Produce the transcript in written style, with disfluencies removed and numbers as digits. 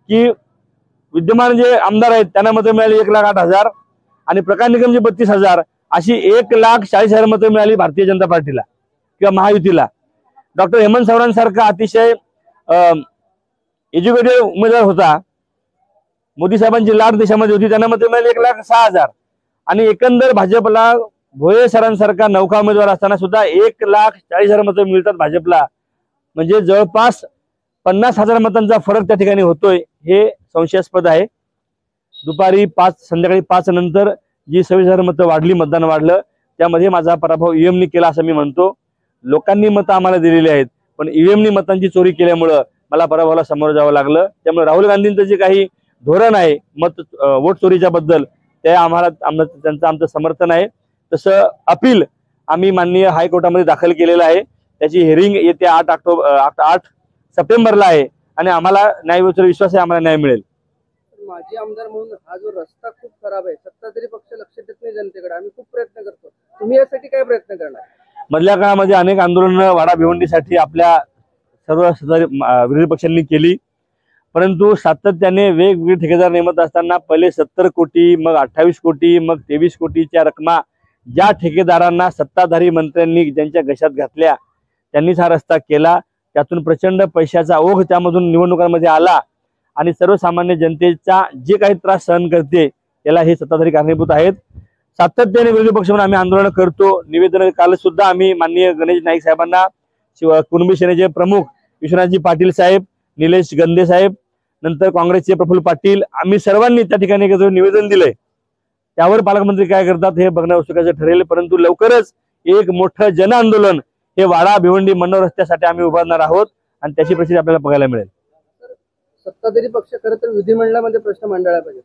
की विद्यमान जे आमदार आहेत त्यांना मतं मिळाली 1,08,000 आणि प्रकाश निकमची 32,000 अशी 1,40,000 मतं मिळाली भारतीय जनता पार्टीला किंवा महायुतीला। डॉक्टर हेमंत सावरांसारखा अतिशय एज्युकेटेड उमेदवार होता, मोदी साहेबांची लाट देशामध्ये होती, त्यांना मतं मिळाली 1,06,000 आणि एकंदर भाजपला भोये सरांसारखा नौका उमेदवार असताना सुद्धा 1,40,000 मतं मिळतात भाजपला। म्हणजे जवळपास 50,000 मतांचा फरक त्या ठिकाणी होतोय, हे संशयास्पद आहे। दुपारी 5 संध्याकाळी 5 नंतर जी 26,000 मतं वाढली, मतदान वाढलं, त्यामध्ये माझा पराभव ईव्हीएमनी केला असं मी म्हणतो। लोकांनी मतं आम्हाला दिलेली आहेत, पण ईव्हीएमनी मतांची चोरी केल्यामुळं मला पराभवाला सामोरं जावं लागलं। त्यामुळे राहुल गांधींचं जे काही धोरण आहे वोट चोरीच्या बद्दल, ते त्यांचं आमचं समर्थन आहे। तसं अपील आम्ही माननीय हायकोर्टामध्ये दाखल केलेलं आहे, त्याची हिअरिंग येत्या 8 सप्टेंबरला आहे आणि आम्हाला न्यायालयावर विश्वास आहे, आम्हाला न्याय मिळेल। माजी आमदार म्हणून हा जो रस्ता खूप खराब आहे, सत्ताधारी पक्ष लक्ष देत नाही जनतेकडे, आम्ही खूप प्रयत्न करतो, तुम्ही यासाठी काय प्रयत्न करणार? मधल्या काळामध्ये अनेक आंदोलनं वाडा भिवंडीसाठी आपल्या सर्व विरोधी पक्षांनी केली, परंतु सातत्याने वेगवेगळे ठेकेदार नेमत असताना पहिले 70 कोटी, मग 28 कोटी, मग 23 कोटीच्या रकमा ज्या ठेकेदारांना सत्ताधारी मंत्र्यांनी ज्यांच्या घशात घातल्या त्यांनीच हा रस्ता केला। त्यातून प्रचंड पैशाचा ओघ त्यामधून निवडणुकांमध्ये आला आणि सर्वसामान्य जनतेचा जे काही त्रास सहन करते त्याला हे सत्ताधारी कारणीभूत आहेत। सातत्याने विरोधी पक्ष म्हणून आम्ही आंदोलन करतो। निवेदन काल सुद्धा आम्ही माननीय गणेश नाईक साहेबांना, कुणबी सेनेचे प्रमुख विश्वनाथजी पाटील साहेब, निलेश गंदे साहेब, नंतर काँग्रेसचे प्रफुल्ल पाटील, आम्ही सर्वांनी त्या ठिकाणी निवेदन दिलंय। त्यावर पालकमंत्री काय करतात हे बघणं उत्सुकाचं ठरेल, परंतु लवकरच एक मोठं जन आंदोलन हे वाडा भिवंडी मनोर रस्त्यासाठी आम्ही उभारणार आहोत आणि त्याची प्रसिद्धी आपल्याला बघायला मिळेल। सत्ताधारी पक्ष खरं तर विधिमंडळामध्ये प्रश्न मांडायला पाहिजे।